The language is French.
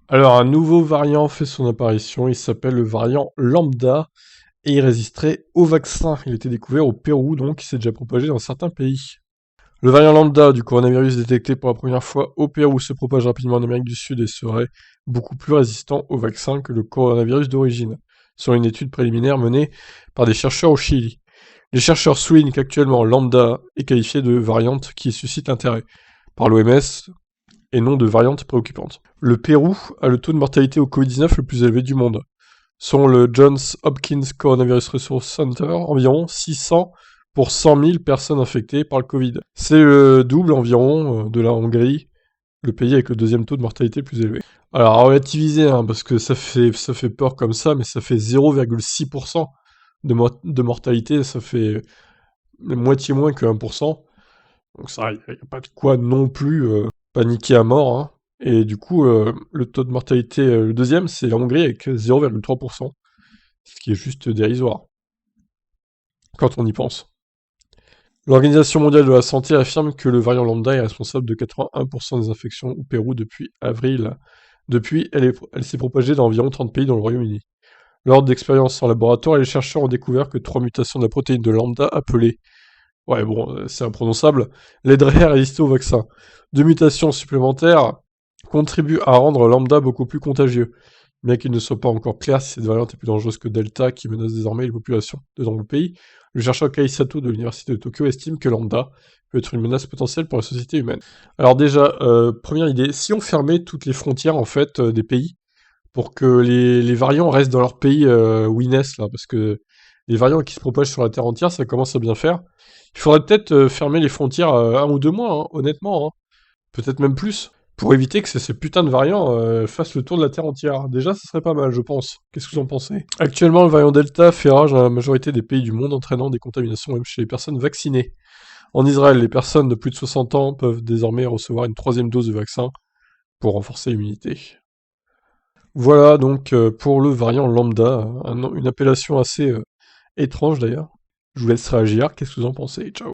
Alors, un nouveau variant fait son apparition, il s'appelle le variant lambda, et il résisterait au vaccin. Il a été découvert au Pérou, donc il s'est déjà propagé dans certains pays. Le variant lambda du coronavirus détecté pour la première fois au Pérou se propage rapidement en Amérique du Sud et serait beaucoup plus résistant au vaccin que le coronavirus d'origine, selon une étude préliminaire menée par des chercheurs au Chili. Les chercheurs soulignent qu'actuellement lambda est qualifié de variante qui suscite l'intérêt par l'OMS et non de variante préoccupante. Le Pérou a le taux de mortalité au Covid-19 le plus élevé du monde. Selon le Johns Hopkins Coronavirus Resource Center, environ 600 pour 100 000 personnes infectées par le Covid. C'est le double environ de la Hongrie, le pays avec le deuxième taux de mortalité le plus élevé. Alors à relativiser, hein, parce que ça fait peur comme ça, mais ça fait 0,6% de mortalité, ça fait moitié moins que 1%. Donc ça, il n'y a pas de quoi non plus paniquer à mort, hein. Et du coup, le taux de mortalité, le deuxième, c'est la Hongrie avec 0,3%, ce qui est juste dérisoire, quand on y pense. L'Organisation mondiale de la santé affirme que le variant lambda est responsable de 81% des infections au Pérou depuis avril. Depuis, elle s'est propagée dans environ 30 pays dans le Royaume-Uni. Lors d'expériences en laboratoire, les chercheurs ont découvert que 3 mutations de la protéine de lambda appelée, ouais bon, c'est imprononçable, l'aideraient à résister au vaccin. 2 mutations supplémentaires contribuent à rendre lambda beaucoup plus contagieux, bien qu'il ne soit pas encore clair si cette variante est plus dangereuse que Delta, qui menace désormais les populations de nombreux pays. Le chercheur Kai Sato de l'université de Tokyo estime que lambda peut être une menace potentielle pour la société humaine. Alors déjà, première idée, si on fermait toutes les frontières en fait des pays, pour que les variants restent dans leur pays où ils naissent, là, parce que les variants qui se propagent sur la Terre entière, ça commence à bien faire. Il faudrait peut-être fermer les frontières 1 ou 2 mois, hein, honnêtement, hein. Peut-être même plus, pour éviter que ces putains de variants fassent le tour de la Terre entière. Déjà, ça serait pas mal, je pense. Qu'est-ce que vous en pensez? Actuellement, le variant Delta fait rage dans la majorité des pays du monde, entraînant des contaminations même chez les personnes vaccinées. En Israël, les personnes de plus de 60 ans peuvent désormais recevoir une 3e dose de vaccin pour renforcer l'immunité. Voilà donc pour le variant lambda, une appellation assez étrange d'ailleurs. Je vous laisse réagir, qu'est-ce que vous en pensez? Ciao.